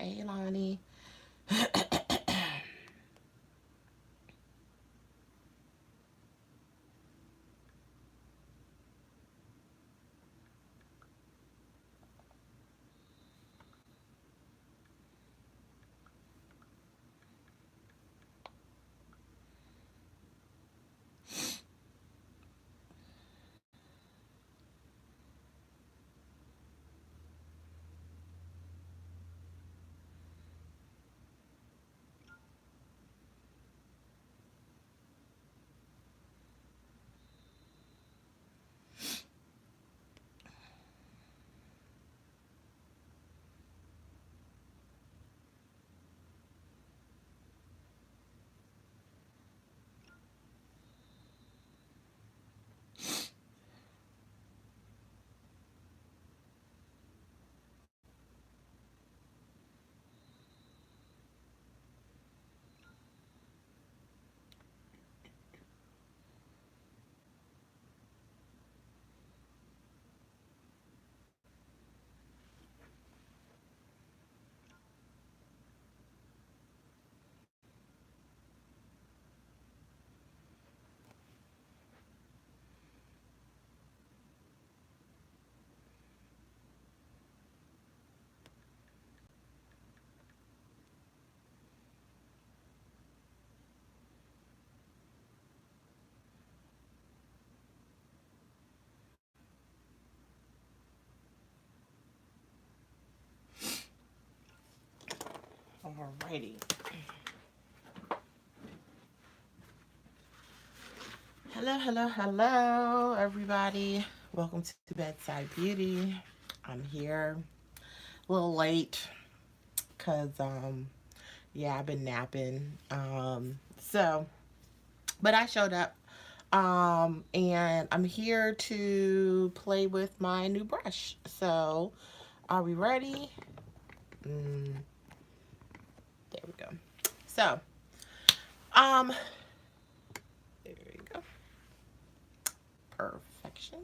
Hey, Lonnie. Alrighty. Hello, hello, hello, everybody. Welcome to Bedside Beauty. I'm here a little late because, yeah, I've been napping. But I showed up. And I'm here to play with my new brush. So, are we ready? There we go. So, um, there we go. Perfection.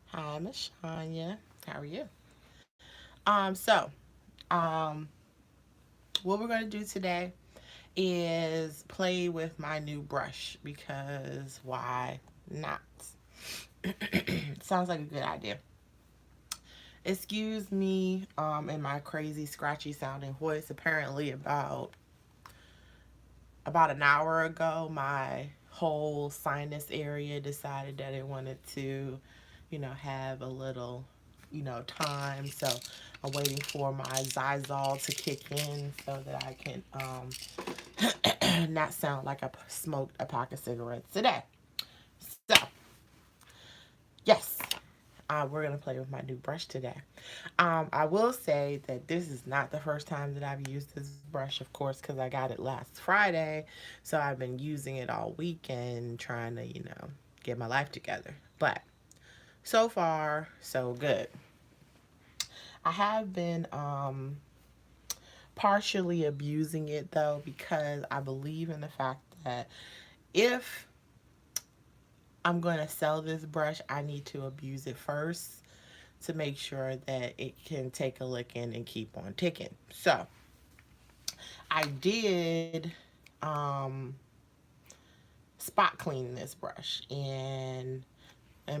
Hi, Miss Shania. How are you? So, um, what we're going to do today is play with my new brush because why not? Sounds like a good idea. Excuse me, in my crazy scratchy sounding voice. Apparently about an hour ago, my whole sinus area decided that it wanted to, have a little, time. So I'm waiting for my Zysol to kick in so that I can not sound like I smoked a pack of cigarettes today. So, yes, we're going to play with my new brush today. I will say that this is not the first time that I've used this brush, of course, because I got it last Friday. So I've been using it all weekend trying to, get my life together. But so far, so good. I have been partially abusing it, though, because I believe in the fact that if I'm going to sell this brush, I need to abuse it first to make sure that it can take a licking and keep on ticking. So I did spot clean this brush, and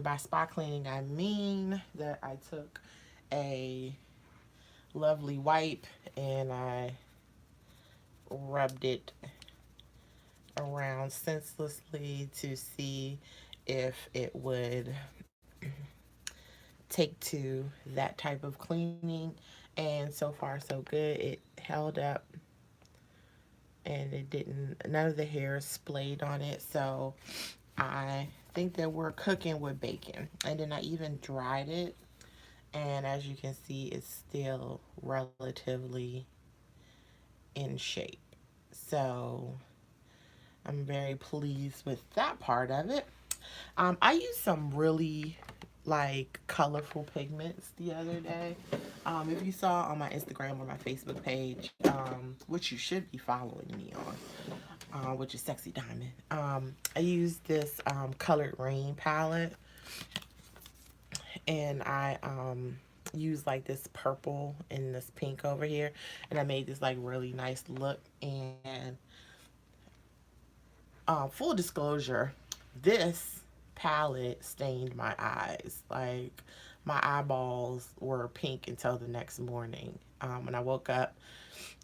by spot cleaning I mean that I took a lovely wipe and I rubbed it around senselessly to see if it would take to that type of cleaning, and so far so good. It held up and it didn't, none of the hair splayed on it. So I think that we're cooking with bacon. And then I even dried it, and as you can see, it's still relatively in shape. So I'm very pleased with that part of it. I used some really like colorful pigments the other day. If you saw on my Instagram or my Facebook page, which you should be following me on, which is Sexy Diamond, I used this Colored Rain palette, and I use like this purple and this pink over here, and I made this like really nice look. And full disclosure, this palette stained my eyes. Like my eyeballs were pink until the next morning. When I woke up,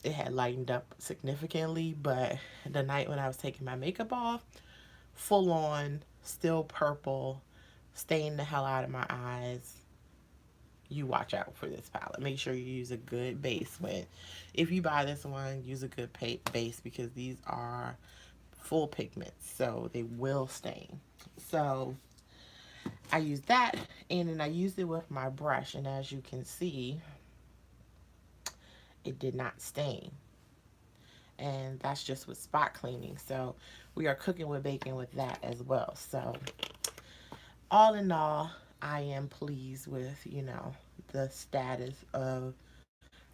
it had lightened up significantly, but the night when I was taking my makeup off, full on, still purple, stained the hell out of my eyes. You watch out for this palette. Make sure you use a good base when, if you buy this one, use a good base because these are full pigments, so they will stain. So I used that, and then I used it with my brush, and as you can see, it did not stain. And that's just with spot cleaning. So we are cooking with bacon with that as well. So all in all, I am pleased with, the status of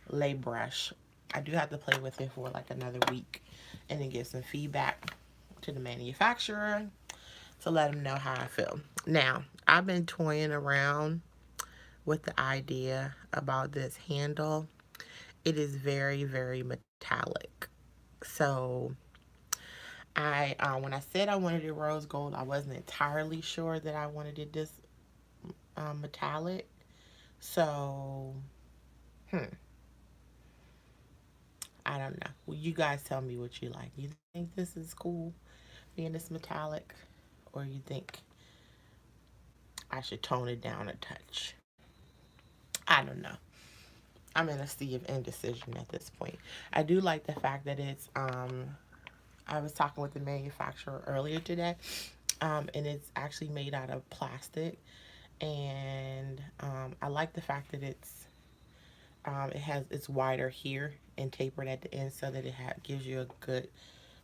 Lay Brush. I do have to play with it for like another week and then get some feedback to the manufacturer to let them know how I feel. Now, I've been toying around with the idea about this handle. It is very, very metallic. So when I said I wanted it rose gold, I wasn't entirely sure that I wanted it this metallic. So, hmm, I don't know. Well, you guys tell me what you like. You think this is cool being this metallic, or you think I should tone it down a touch? I don't know. I'm in a sea of indecision at this point. I do like the fact that it's I was talking with the manufacturer earlier today, and it's actually made out of plastic, and I like the fact that it's wider here and tapered at the end so that gives you a good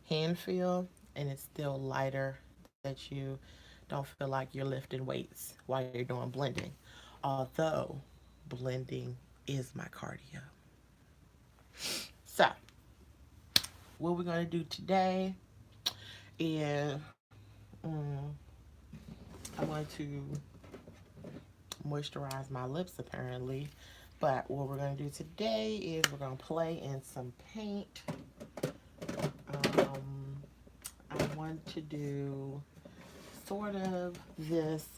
hand feel, and it's still lighter that you don't feel like you're lifting weights while you're doing blending. Although blending is my cardio. So what we're gonna do today is I'm going to moisturize my lips apparently. But what we're going to do today is we're going to play in some paint. I want to do sort of this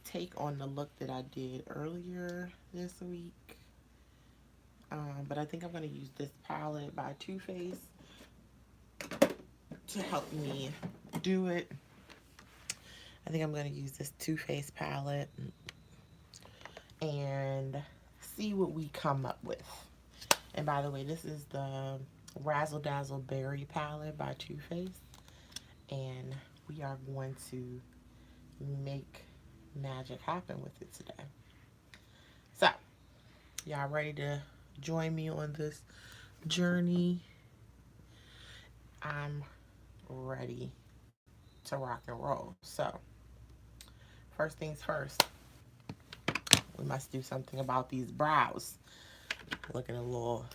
take on the look that I did earlier this week. But I think I'm going to use this palette by Too Faced to help me do it. I think I'm going to use this Too Faced palette and see what we come up with. And by the way, this is the Razzle Dazzle Berry palette by Too Faced. And we are going to make magic happen with it today. So, y'all ready to join me on this journey? I'm ready to rock and roll. So, first things first, we must do something about these brows. Looking a little,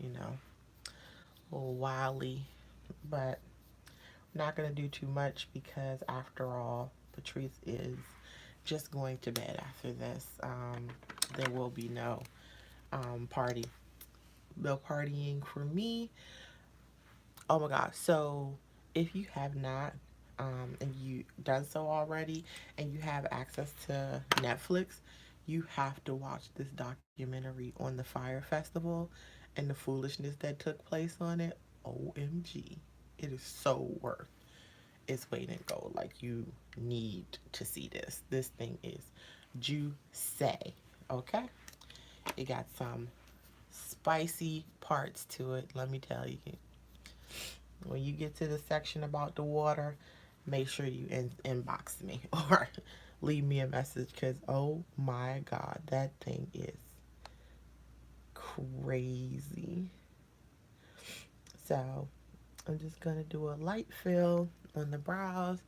a little wily, but I'm not going to do too much because after all, Patrice is just going to bed after this. There will be no party. No partying for me. Oh my God. So if you have not and you done so already and you have access to Netflix, you have to watch this documentary on the Fire Festival and the foolishness that took place on it. OMG. It is so worth its weight in gold. Like, you need to see this. This thing is juicy. Okay? It got some spicy parts to it, let me tell you. When you get to the section about the water, make sure you inbox me or leave me a message because, oh my God, that thing is crazy. So I'm just going to do a light fill on the brows.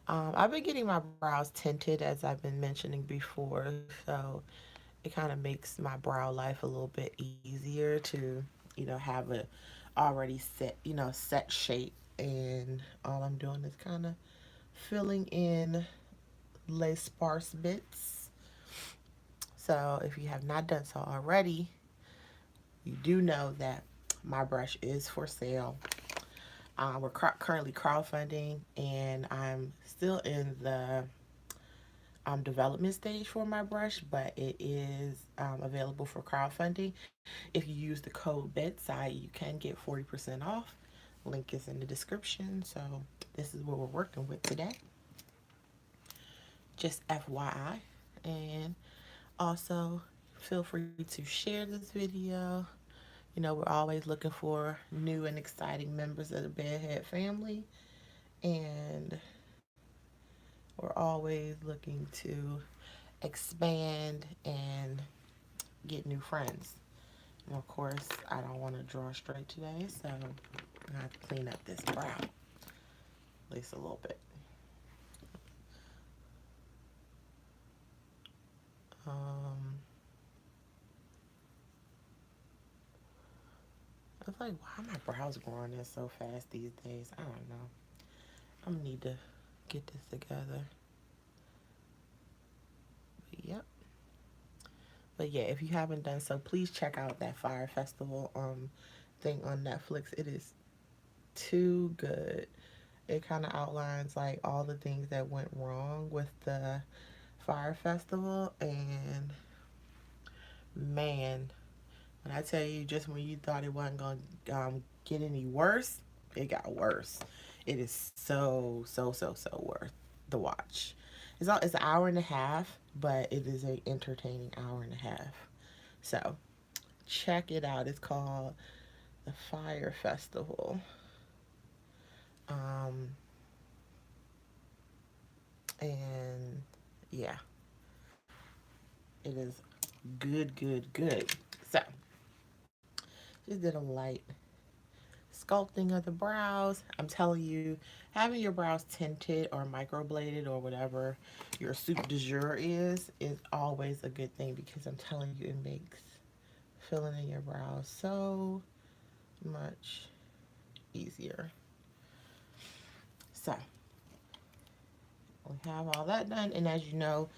I've been getting my brows tinted, as I've been mentioning before, so it kind of makes my brow life a little bit easier to, have a already set shape. And all I'm doing is kind of filling in les sparse bits So if you have not done so already, you do know that my brush is for sale. We're currently crowdfunding, and I'm still in the development stage for my brush, but it is available for crowdfunding. If you use the code Bedside, you can get 40% off. Link is in the description. So this is what we're working with today. Just FYI. And also feel free to share this video. You know, we're always looking for new and exciting members of the Bedhead family. And we're always looking to expand and get new friends. And of course, I don't want to draw straight today, so I have to clean up this brow at least a little bit. It's like, why are my brows growing in so fast these days? I don't know. I'm gonna need to get this together. But yep. But yeah, if you haven't done so, please check out that Fire Festival thing on Netflix. It is too good. It kind of outlines like all the things that went wrong with the Fire Festival, and man, when I tell you, just when you thought it wasn't going to get any worse, it got worse. It is so worth the watch. It's an hour and a half, but it is an entertaining hour and a half. So check it out. It's called the Fire Festival. Um, and yeah, it is good. So just did a light sculpting of the brows. I'm telling you, having your brows tinted or microbladed or whatever your soup du jour is always a good thing, because I'm telling you, it makes filling in your brows so much easier. So we have all that done, and as you know,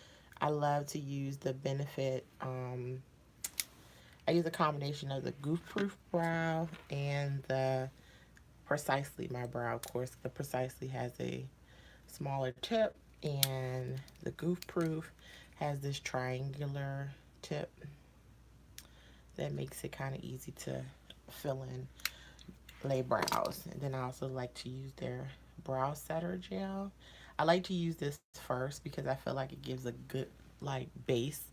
I love to use the Benefit. I use a combination of the Goof Proof Brow and the Precisely My Brow. Of course, the Precisely has a smaller tip, and the Goof Proof has this triangular tip that makes it kind of easy to fill in lay brows. And then I also like to use their brow setter gel. I like to use this first because I feel like it gives a good like base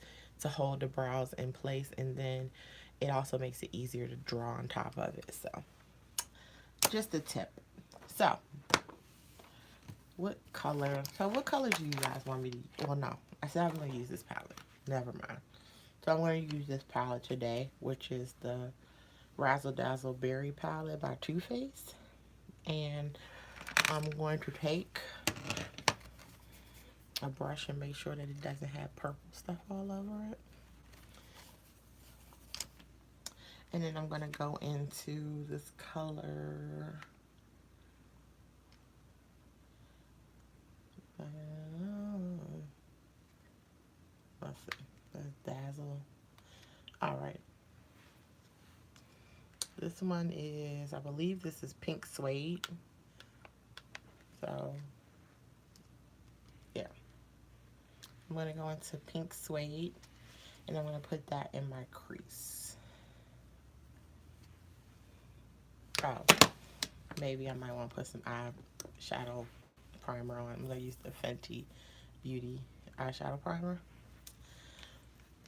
to hold the brows in place, and then it also makes it easier to draw on top of it. So just a tip. So what color? So what color do you guys want me to? Well, no, I said I'm gonna use this palette. Never mind. So I'm going to use this palette today, which is the Razzle Dazzle Berry palette by Too Faced. And I'm going to take a brush and make sure that it doesn't have purple stuff all over it. And then I'm going to go into this color. Let's see. That's Dazzle. All right. This one is, I believe this is Pink Suede. So, yeah. I'm going to go into Pink Suede, and I'm going to put that in my crease. Oh, maybe I might want to put some eyeshadow primer on. I'm going to use the Fenty Beauty eyeshadow primer.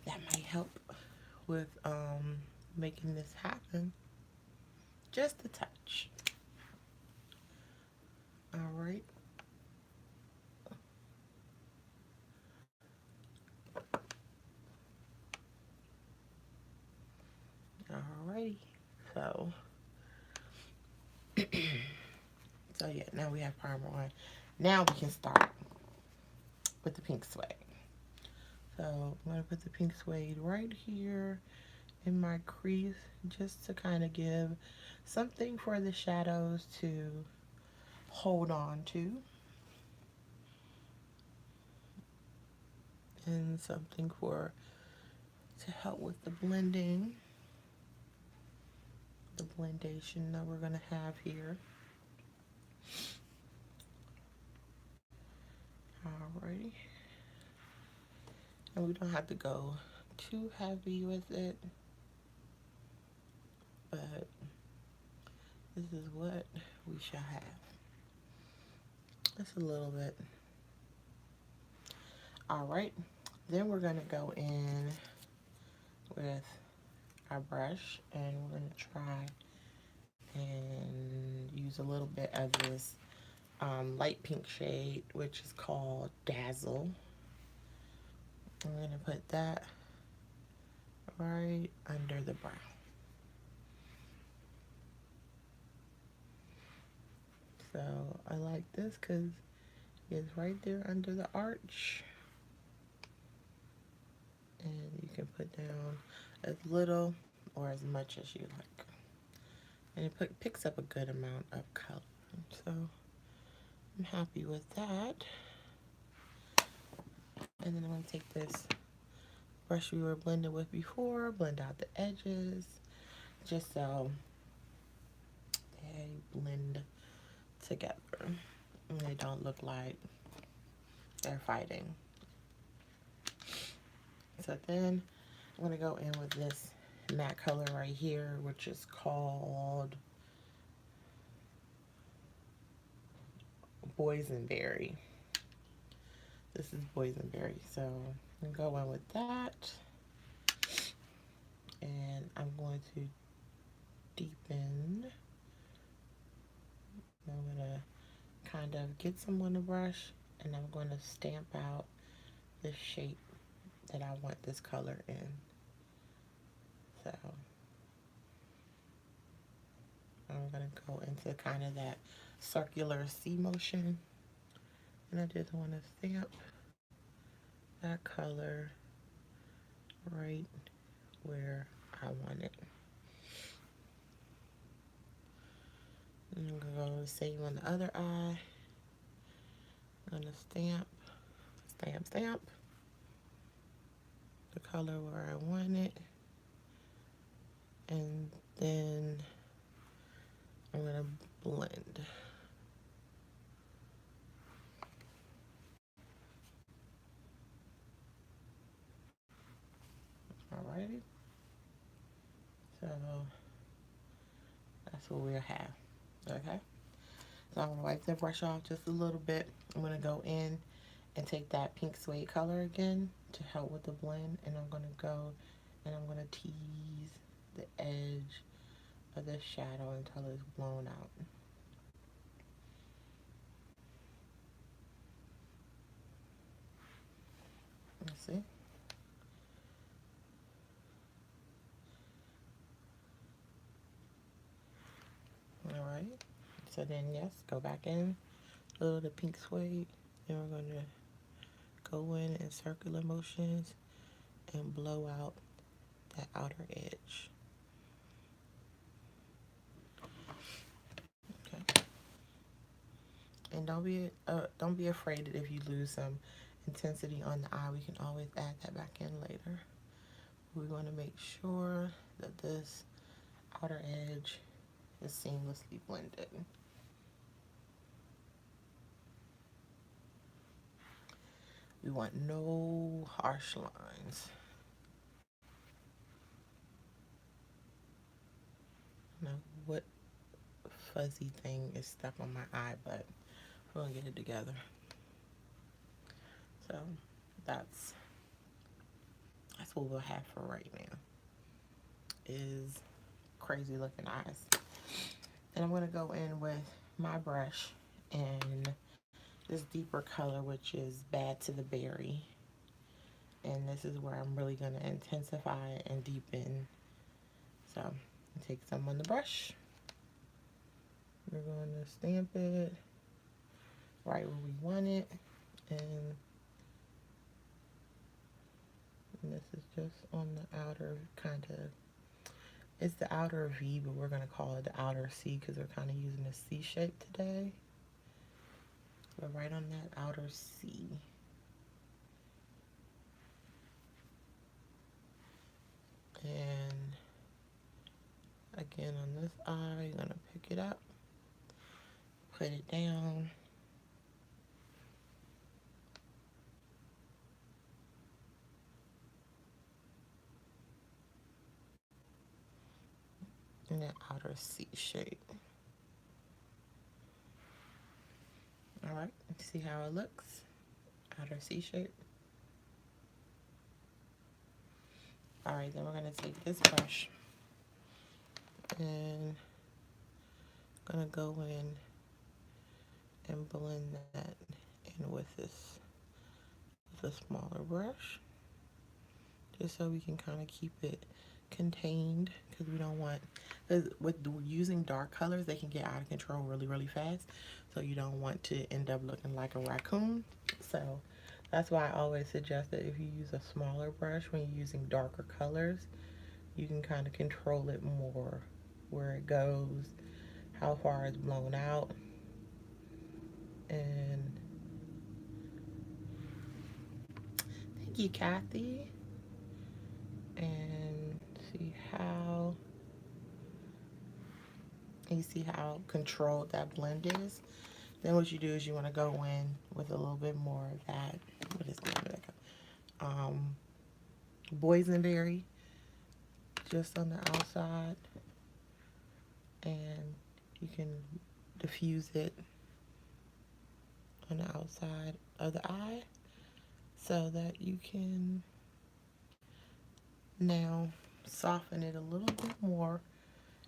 That might help with making this happen. Just a touch. All right. Alrighty. So, so yeah, now we have primer on. Now we can start with the Pink Suede. So I'm going to put the Pink Suede right here in my crease, just to kind of give something for the shadows to hold on to, and something for to help with the blending, the blendation that we're gonna have here. Alrighty. And we don't have to go too heavy with it, but this is what we shall have. Just a little bit. Alright, then we're gonna go in with our brush and we're gonna try and use a little bit of this light pink shade, which is called Dazzle. I'm going to put that right under the brow. So I like this because it's right there under the arch. And you can put down as little or as much as you like. And it picks up a good amount of color. So I'm happy with that. And then I'm going to take this brush we were blending with before, blend out the edges, just so they blend together and they don't look like they're fighting. So then I'm going to go in with this matte color right here, which is called Boysenberry. This is Boysenberry, so I'm going to go in with that. And I'm going to deepen. I'm going to kind of get some on the brush, and I'm going to stamp out the shape that I want this color in. So I'm going to go into kind of that circular C motion, and I just want to stamp that color right where I want it. And I'm going to go the same on the other eye. I'm going to stamp, stamp, stamp the color where I want it. And then I'm going to blend. Alrighty. So that's what we'll have. Okay. So I'm going to wipe the brush off just a little bit. I'm going to go in and take that pink suede color again to help with the blend. And I'm going to go and I'm going to tease the edge of the shadow until it's blown out. Let's see. Alright. So then, yes, go back in, a little of the pink suede. Then we're going to go in circular motions and blow out that outer edge. Okay. And don't be afraid that if you lose some intensity on the eye, we can always add that back in later. We want to make sure that this outer edge is seamlessly blended. We want no harsh lines. Now, what fuzzy thing is stuck on my eye, but we're gonna get it together. So that's what we'll have for right now, is crazy looking eyes. And I'm gonna go in with my brush and this deeper color, which is Bad to the Berry. And this is where I'm really gonna intensify and deepen. So take some on the brush. We're going to stamp it right where we want it. And this is just on the outer kind of, it's the outer V, but we're going to call it the outer C because we're kind of using a C shape today. But right on that outer C. And again, on this eye, you're going to pick it up, put it down. In the outer C shape. All right, see how it looks? Outer C shape. All right, then we're going to take this brush and I'm going to go in and blend that in with a smaller brush, just so we can kind of keep it contained, because we don't want, because with using dark colors, they can get out of control really fast, so you don't want to end up looking like a raccoon. So that's why I always suggest that if you use a smaller brush when you're using darker colors, you can kind of control it more, where it goes, how far it's blown out. And thank you, Kathy. And see how you see how controlled that blend is. Then what you do is you want to go in with a little bit more of that, what is that? Boysenberry, just on the outside, and you can diffuse it on the outside of the eye, so that you can now soften it a little bit more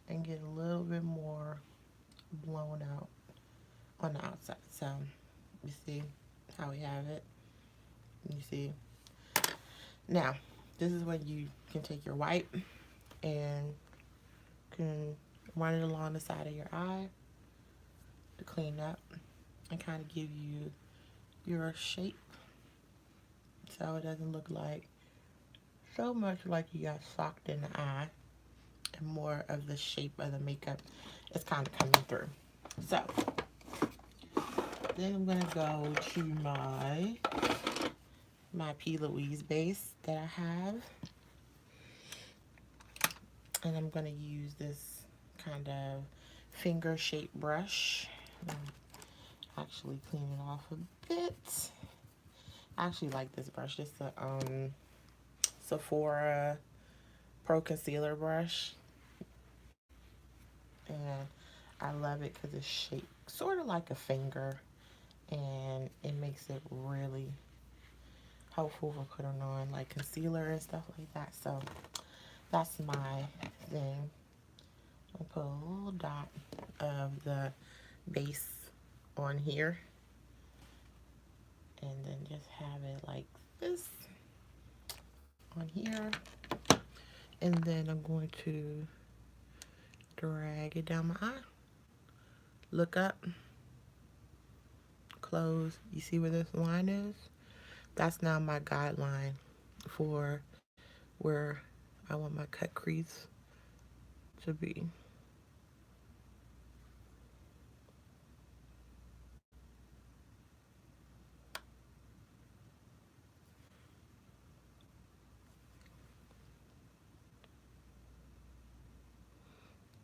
and get a little bit more blown out on the outside. So you see how we have it. You see. Now this is when you can take your wipe and can run it along the side of your eye to clean up and kind of give you your shape, so it doesn't look like so much like you got socked in the eye, and more of the shape of the makeup is kind of coming through. So then I'm gonna go to my P. Louise base that I have, and I'm gonna use this kind of finger shaped brush. Actually clean it off a bit. I actually like this brush. It's a Sephora Pro Concealer brush, and I love it because it's shaped sort of like a finger, and it makes it really helpful for putting on like concealer and stuff like that. So that's my thing. I'll put a little dot of the base on here, and then just have it like this on here, and then I'm going to drag it down my eye, look up, close. You see where this line is? That's now my guideline for where I want my cut crease to be.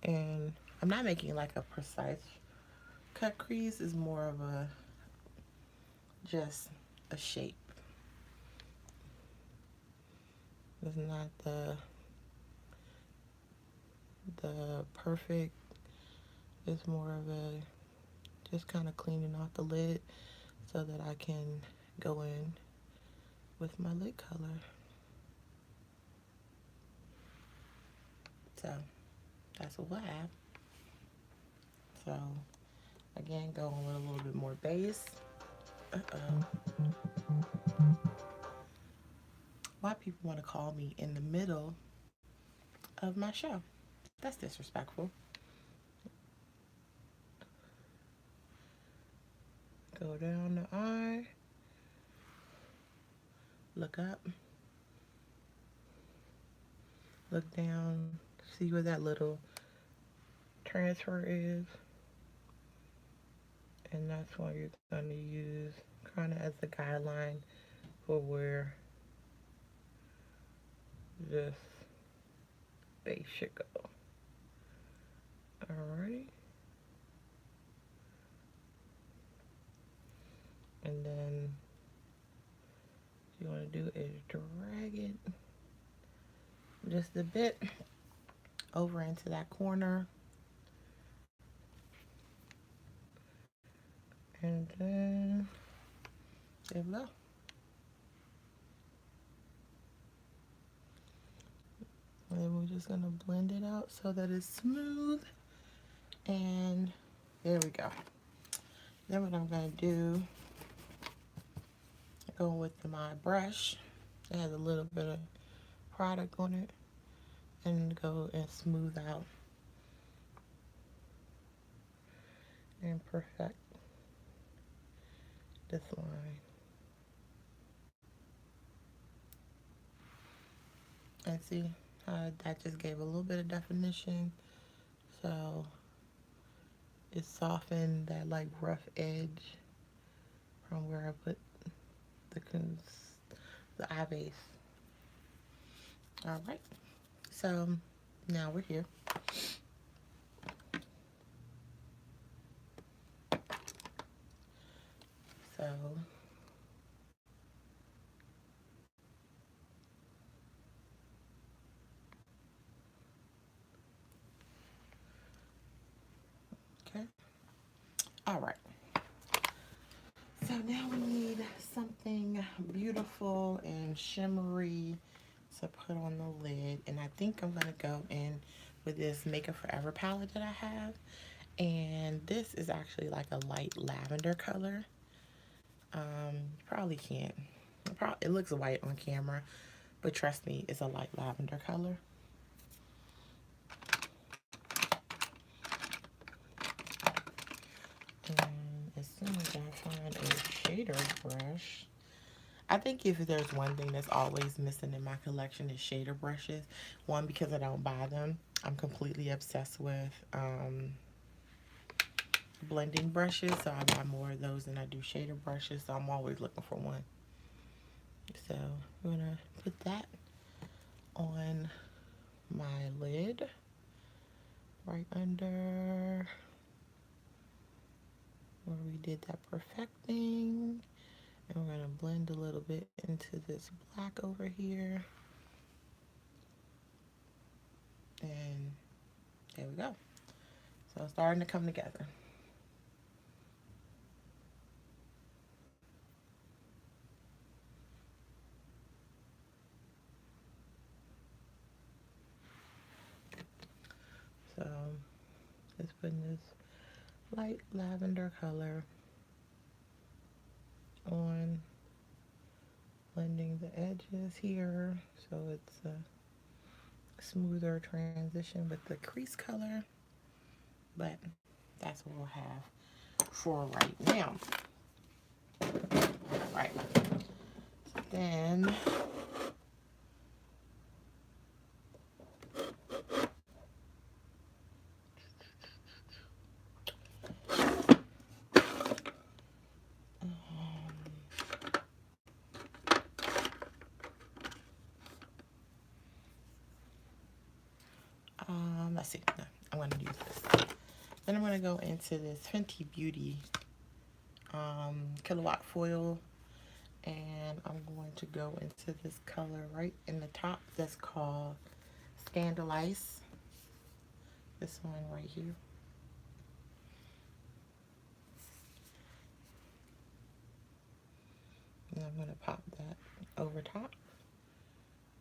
And I'm not making like a precise cut crease, is more of a just a shape. It's not the perfect. It's more of a just kind of cleaning off the lid so that I can go in with my lid color. So that's what I have. So again, going with a little bit more base. Why people want to call me in the middle of my show? That's disrespectful. Go down the eye, look up, look down, see where that little transfer is, and that's what you're going to use kind of as a guideline for where this base should go. Alright. And then what you want to do is drag it just a bit over into that corner. And then there we go. And then we're just gonna blend it out so that it's smooth. And there we go. Then what I'm gonna do, go with my brush. It has a little bit of product on it, and go and smooth out and perfect this line. And see how that just gave a little bit of definition. So it softened that like rough edge from where I put the eye base. All right, so now we're here. So okay, all right. So now we need something beautiful and shimmery to put on the lid. And I think I'm going to go in with this Makeup Forever palette that I have. And this is actually like a light lavender color. You probably can't. It looks white on camera, but trust me, it's a light lavender color. And as soon as I find a shader brush, I think if there's one thing that's always missing in my collection is shader brushes. One, because I don't buy them. I'm completely obsessed with blending brushes, so I buy more of those than I do shader brushes, so I'm always looking for one. So I'm gonna put that on my lid right under where we did that perfecting. And we're going to blend a little bit into this black over here. And there we go. So it's starting to come together. So just putting this light lavender color on, blending the edges here so it's a smoother transition with the crease color. But that's what we'll have for right now. All right. So then let's see. No, I'm going to use this. Then I'm going to go into this Fenty Beauty Kilowatt Foil. And I'm going to go into this color right in the top that's called Scandalize. This one right here. And I'm going to pop that over top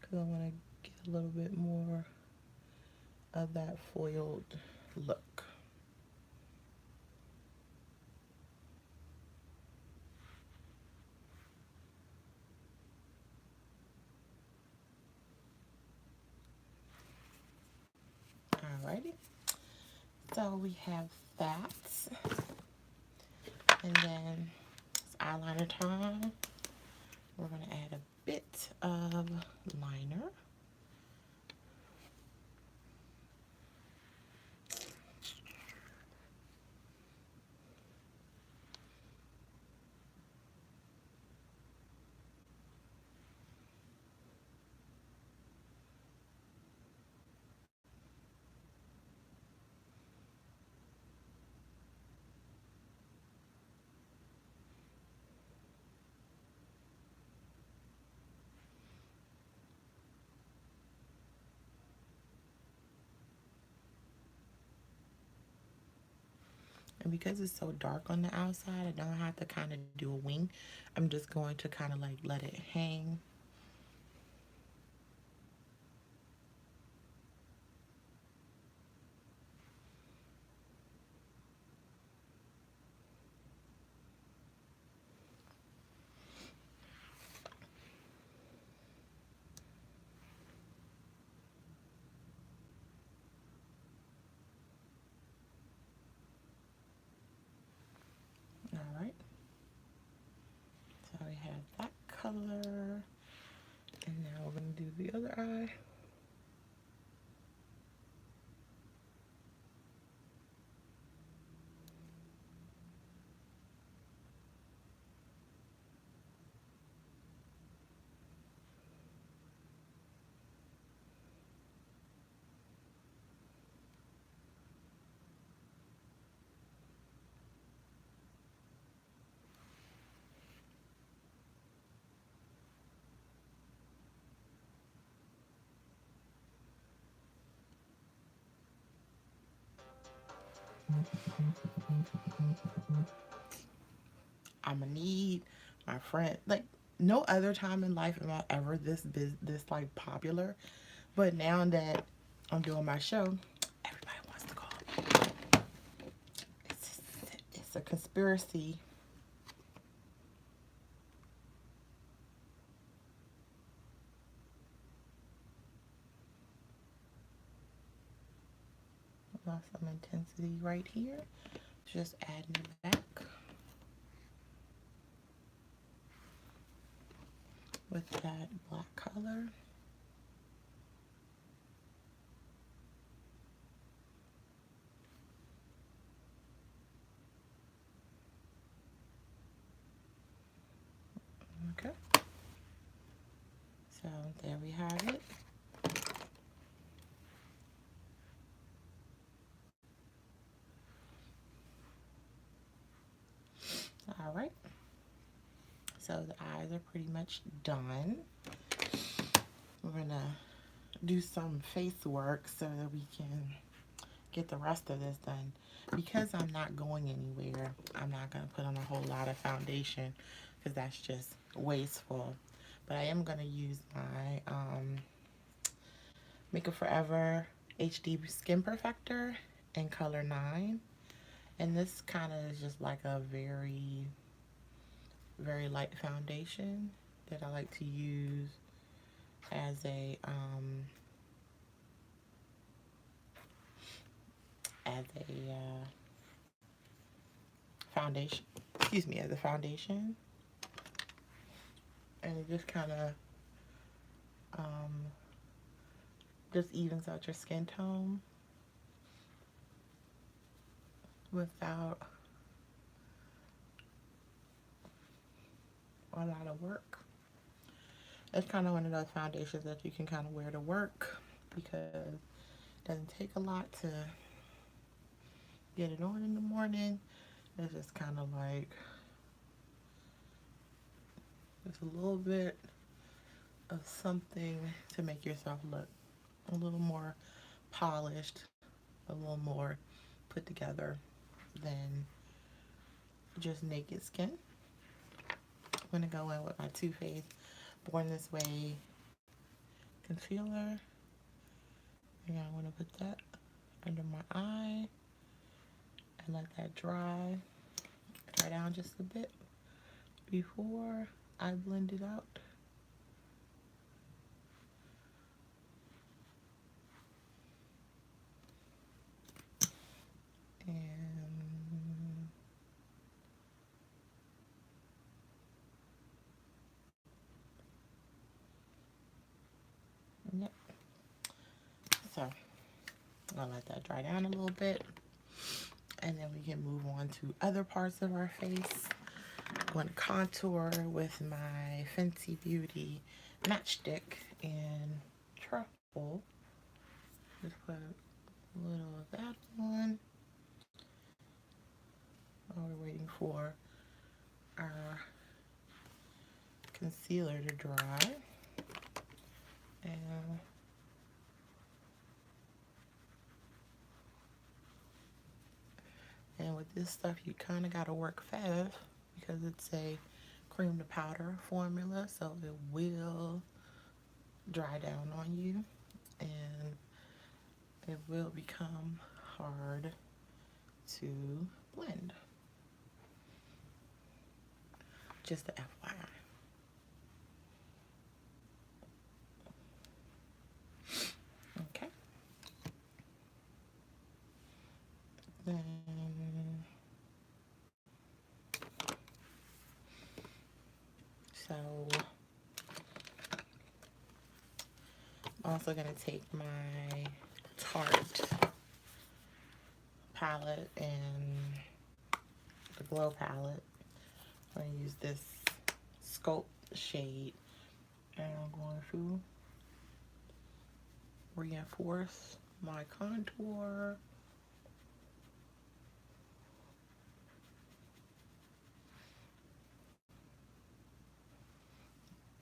because I want to get a little bit more of that foiled look. Alrighty. So we have that. And then it's eyeliner time. We're going to add a bit of liner. And because it's so dark on the outside, I don't have to kind of do a wing. I'm just going to kind of like let it hang. All right. So we have that color. And now we're going to do the other eye. I'm gonna need my friend. Like no other time in life am I ever this like popular, but now that I'm doing my show, everybody wants to call me. It's a conspiracy. Lost some intensity right here. Just adding it back with that black color. Okay. So there we have it. All right. So the eyes are pretty much done. We're gonna do some face work so that we can get the rest of this done. Because I'm not going anywhere, I'm not gonna put on a whole lot of foundation because that's just wasteful. But I am gonna use my Makeup Forever HD Skin Perfector in color 9. And this kind of is just like a very, very light foundation that I like to use as a foundation. Excuse me, as a foundation, and it just kind of just evens out your skin tone without a lot of work. It's kind of one of those foundations that you can kind of wear to work because it doesn't take a lot to get it on in the morning. It's just kind of like just a little bit of something to make yourself look a little more polished, a little more put together than just naked skin. I'm going to go in with my Too Faced Born This Way concealer. And I want to put that under my eye and let that dry down just a bit before I blend it out. And yep. So I'll let that dry down a little bit, and then we can move on to other parts of our face. I'm going to contour with my Fenty Beauty matchstick in Truffle. Just put a little of that on while we're waiting for our concealer to dry. And with This stuff you kind of got to work fast because it's a cream to powder formula, so it will dry down on you and it will become hard to blend. Just the FYI. Okay. Then so I'm also gonna take my Tarte palette and the Glow palette. I'm gonna use this Sculpt shade and I'm going to reinforce my contour.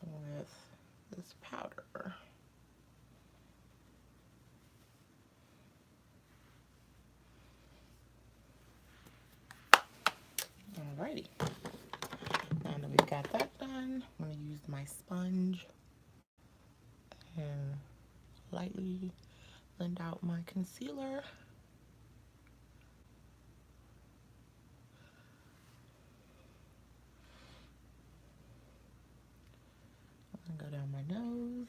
With this powder. Alrighty. Now that we've got that done, I'm going to use my sponge and lightly blend out my concealer. I'm going to go down my nose,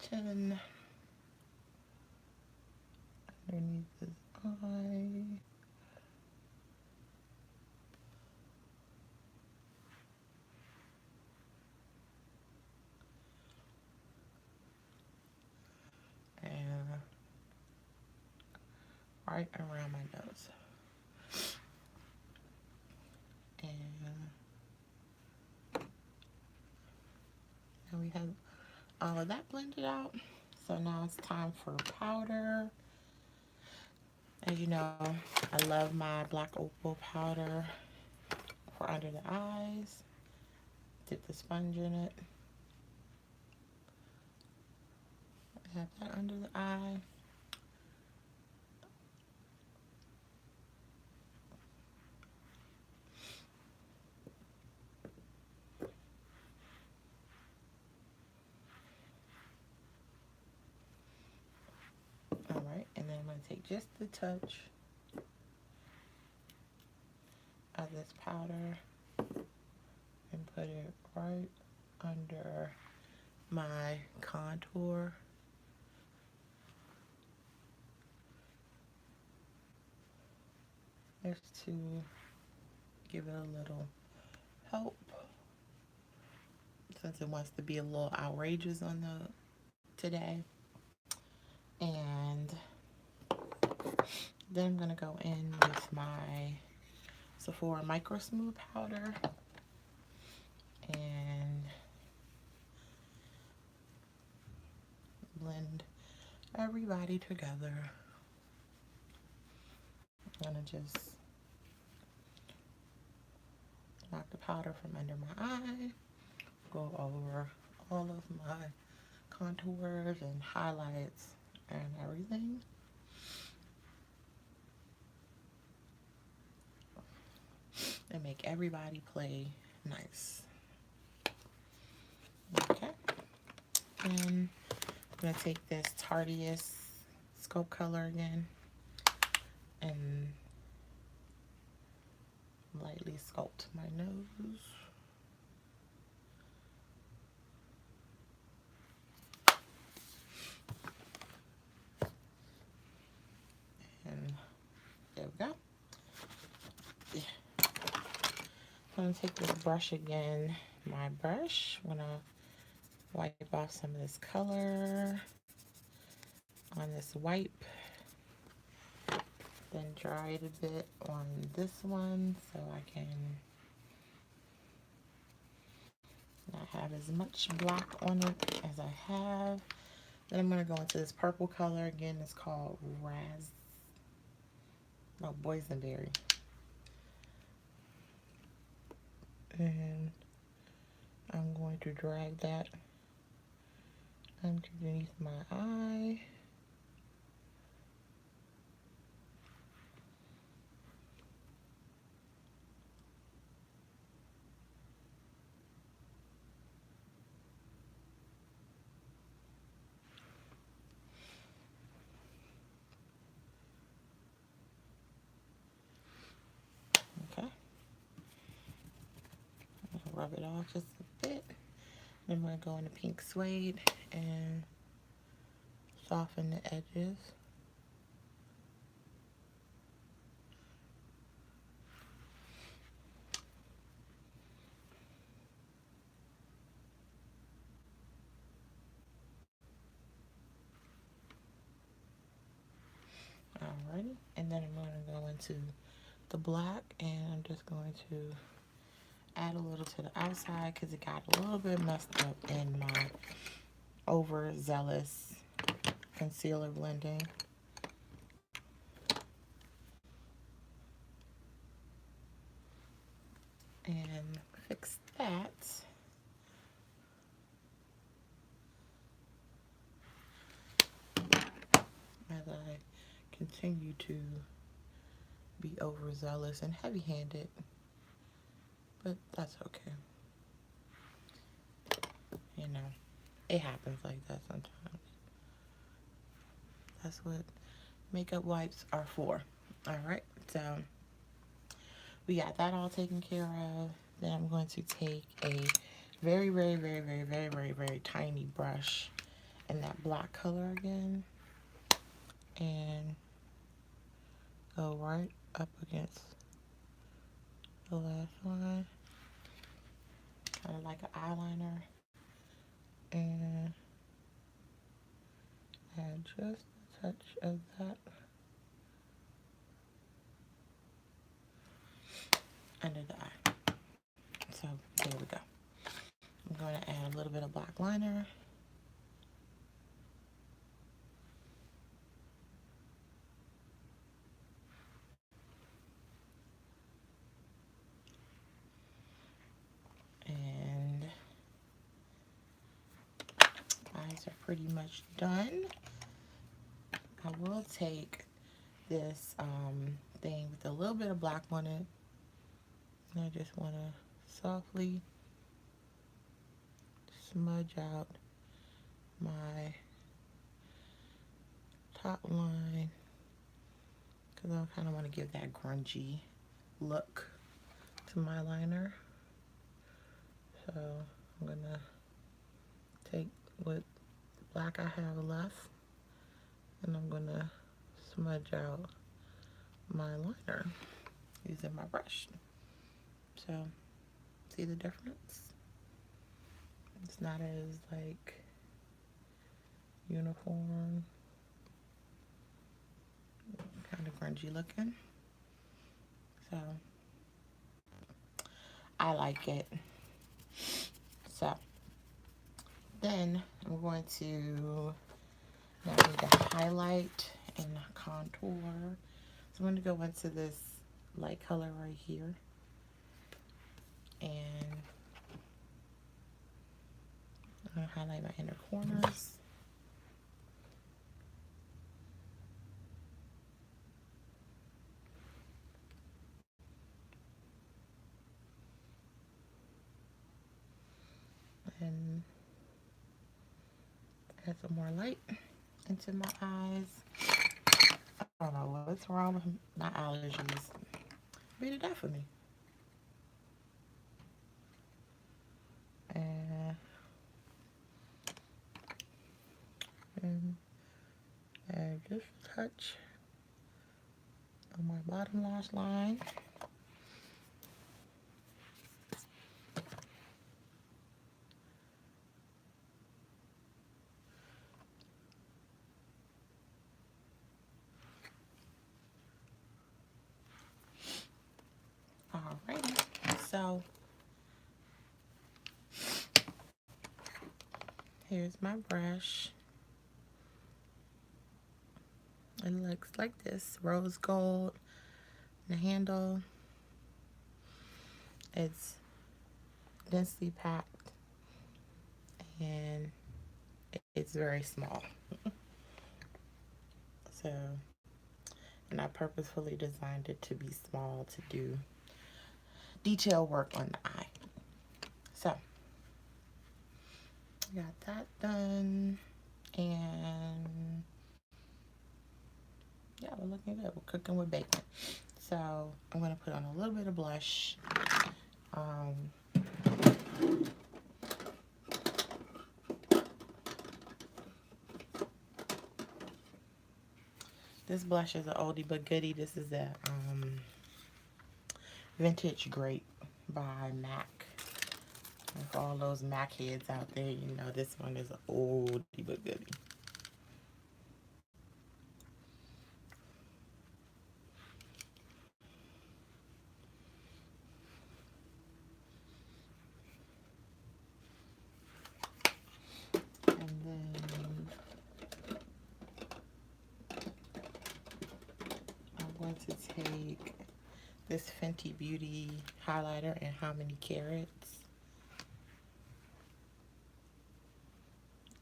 chin, underneath this eye. And right around my nose. And we have all of that blended out. So now it's time for powder. As you know, I love my black opal powder for under the eyes. Dip the sponge in it. Have that under the eye. Alright, and then I'm going to take just a touch of this powder and put it right under my contour. Just to give it a little help, since it wants to be a little outrageous on the today. And then I'm gonna go in with my Sephora Micro Smooth powder and blend everybody together. I'm gonna just knock the powder from under my eye, go over all of my contours and highlights and everything. And make everybody play nice. Okay. And I'm going to take this Tarteist Sculpt Color again and lightly sculpt my nose. And there we go. Yeah. I'm going to take this brush again, my brush. I'm going to wipe off some of this color on this wipe. Then dry it a bit on this one so I can not have as much black on it as I have. Then I'm going to go into this purple color again. It's called Boysenberry. And I'm going to drag that underneath my eye. rub it off just a bit. Then I'm going to go into pink suede and soften the edges. Alrighty, and then I'm going to go into the black, and I'm just going to add a little to the outside because it got a little bit messed up in my overzealous concealer blending. And fix that. As I continue to be overzealous and heavy-handed, but that's okay. You know, it happens like that sometimes. That's what makeup wipes are for. Alright, so we got that all taken care of. Then I'm going to take a very, very, very, very, very, very, very tiny brush in that black color again and go right up against the last line, kind of like an eyeliner, and add just a touch of that under the eye. So there we go. I'm going to add a little bit of black liner. And eyes are pretty much done. I will take this thing with a little bit of black on it, and I just want to softly smudge out my top line because I kind of want to give that grungy look to my liner. So I'm gonna take what black I have left and I'm gonna smudge out my liner using my brush. So see the difference? It's not as like uniform, kind of grungy looking. So I like it. So then I'm going to now need to highlight and contour. So I'm going to go into this light color right here and I'm going to highlight my inner corners. And add some more light into my eyes. I don't know what's wrong with my allergies. Read it out for me. And add just a touch on my bottom lash line. Alrighty, so here's my brush. It looks like this, rose gold. The handle, it's densely packed and it's very small. So, and I purposefully designed it to be small to do detail work on the eye. So, got that done, and yeah, we're looking good. We're cooking with bacon. So I'm gonna put on a little bit of blush. This blush is an oldie but goodie. This is a Vintage Grape by MAC. And for all those MAC heads out there, you know this one is an oldie but goodie. And then I'm going to take this Fenty Beauty highlighter and How Many Carats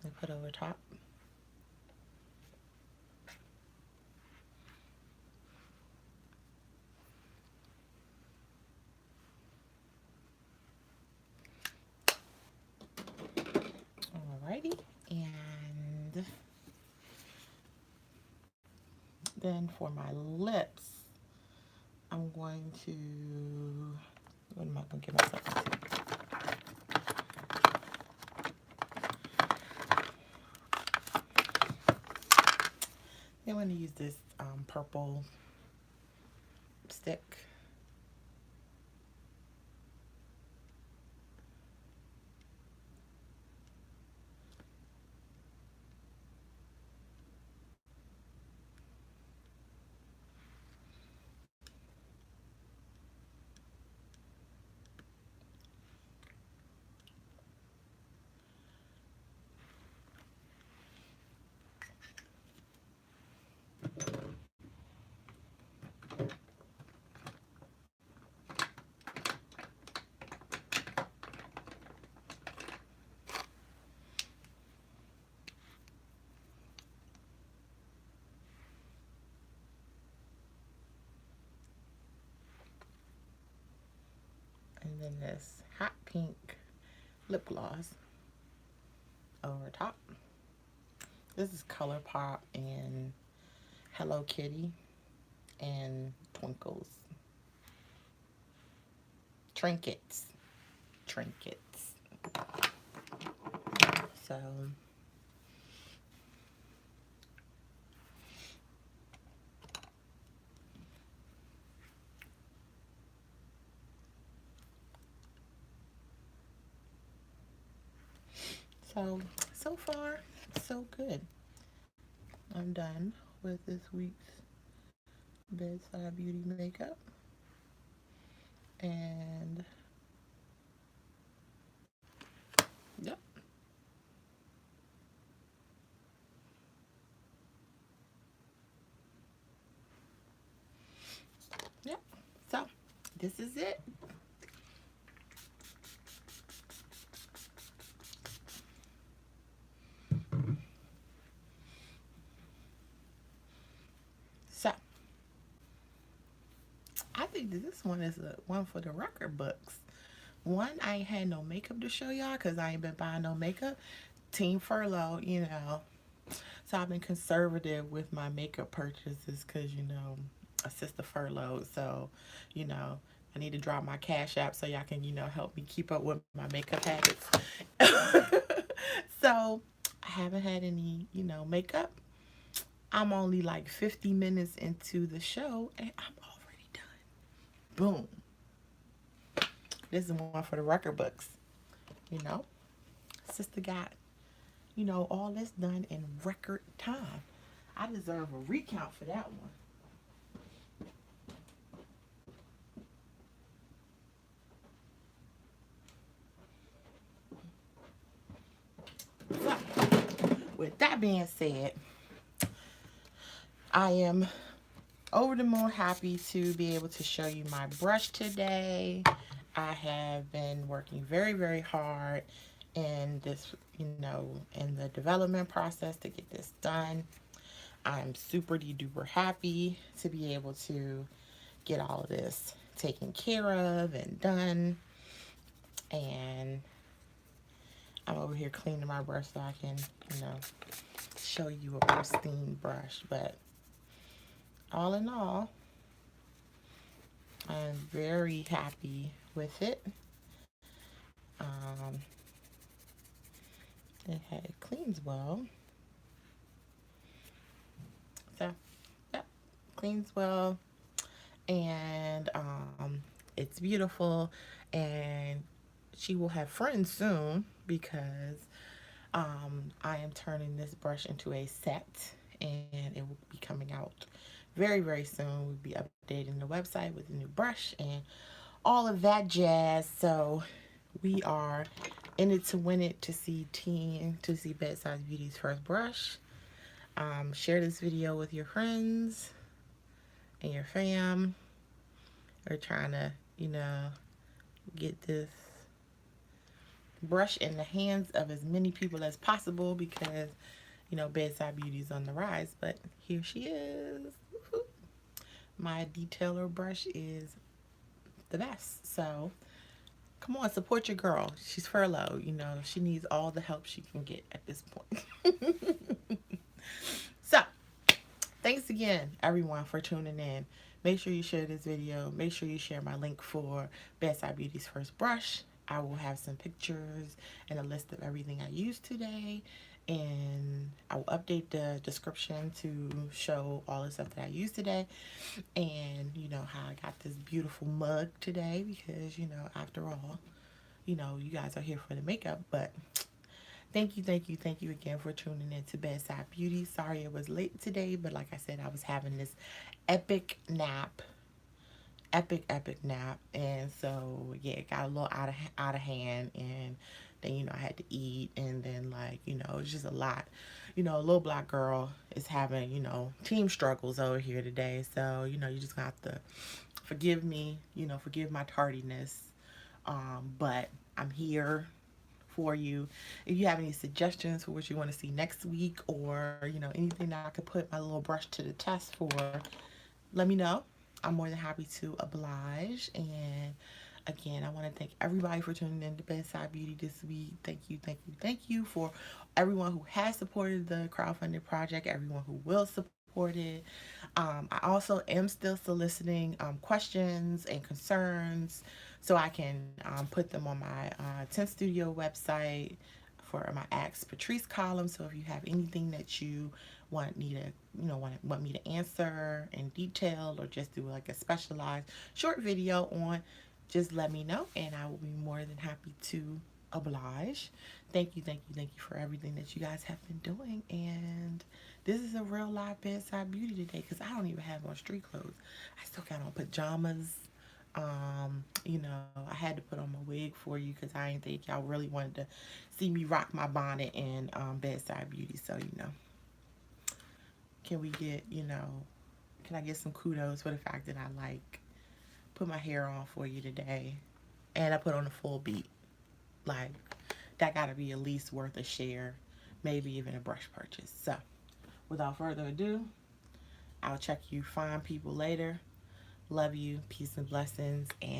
and put over top. Alrighty, and then for my lips, I'm going to, what am I going to get myself into? I'm going to use this purple stick. And then this hot pink lip gloss over top. This is ColourPop and Hello Kitty and Twinkles. Trinkets. So so far, so good. I'm done with this week's Bedside Beauty makeup. And yep. Yep. So this is it. So I think that this one is a one for the record books. One, I ain't had no makeup to show y'all because I ain't been buying no makeup. Team furlough, you know. So I've been conservative with my makeup purchases because, you know, a sister furloughed. So, you know, I need to drop my Cash App so y'all can, you know, help me keep up with my makeup habits. So I haven't had any, you know, makeup. I'm only like 50 minutes into the show and I'm already done. Boom. This is one for the record books. You know, sister got, you know, all this done in record time. I deserve a recount for that one. So, with that being said, I am over the moon happy to be able to show you my brush today. I have been working very, very hard in this, you know, in the development process to get this done. I'm super duper happy to be able to get all of this taken care of and done. And I'm over here cleaning my brush so I can, you know, show you a pristine brush. But all in all, I'm very happy with it. Um, it cleans well. So, yep, cleans well. And it's beautiful. And she will have friends soon because I am turning this brush into a set, and it will be coming out very, very soon. We'll be updating the website with a new brush and all of that jazz. So we are in it to win it to see Bedside Beauty's first brush. Share this video with your friends and your fam. We're trying to, get this brush in the hands of as many people as possible because, Bedside Beauty is on the rise. But here she is. Woo-hoo. My detailer brush is the best. So come on, support your girl. She's furloughed. She needs all the help she can get at this point. So thanks again, everyone, for tuning in. Make sure you share this video. Make sure you share my link for Bedside Beauty's first brush. I will have some pictures and a list of everything I used today. And I will update the description to show all the stuff that I used today. And, how I got this beautiful mug today because, after all, you guys are here for the makeup. But thank you again for tuning in to Bedside Beauty. Sorry it was late today, but like I said, I was having this epic nap. And so yeah, it got a little out of hand, and then I had to eat, and then it was just a lot. A little black girl is having team struggles over here today, so you just gonna have to forgive me, forgive my tardiness, but I'm here for you. If you have any suggestions for what you want to see next week, or anything that I could put my little brush to the test for, let me know. I'm more than happy to oblige. And again, I want to thank everybody for tuning in to Bedside Beauty this week. Thank you for everyone who has supported the crowdfunded project, everyone who will support it. I also am still soliciting questions and concerns so I can put them on my 10th Studio website for my Ask Patrice column. So if you have anything that you want me to answer in detail, or just do a specialized short video on, just let me know and I will be more than happy to oblige. Thank you for everything that you guys have been doing. And this is a real live Bedside Beauty today because I don't even have on street clothes. I still got on pajamas. I had to put on my wig for you because I didn't think y'all really wanted to see me rock my bonnet in Bedside Beauty. So, can we get, can I get some kudos for the fact that I put my hair on for you today, and I put on a full beat? That gotta be at least worth a share, maybe even a brush purchase. So, without further ado, I'll check you fine people later. Love you, peace and blessings, and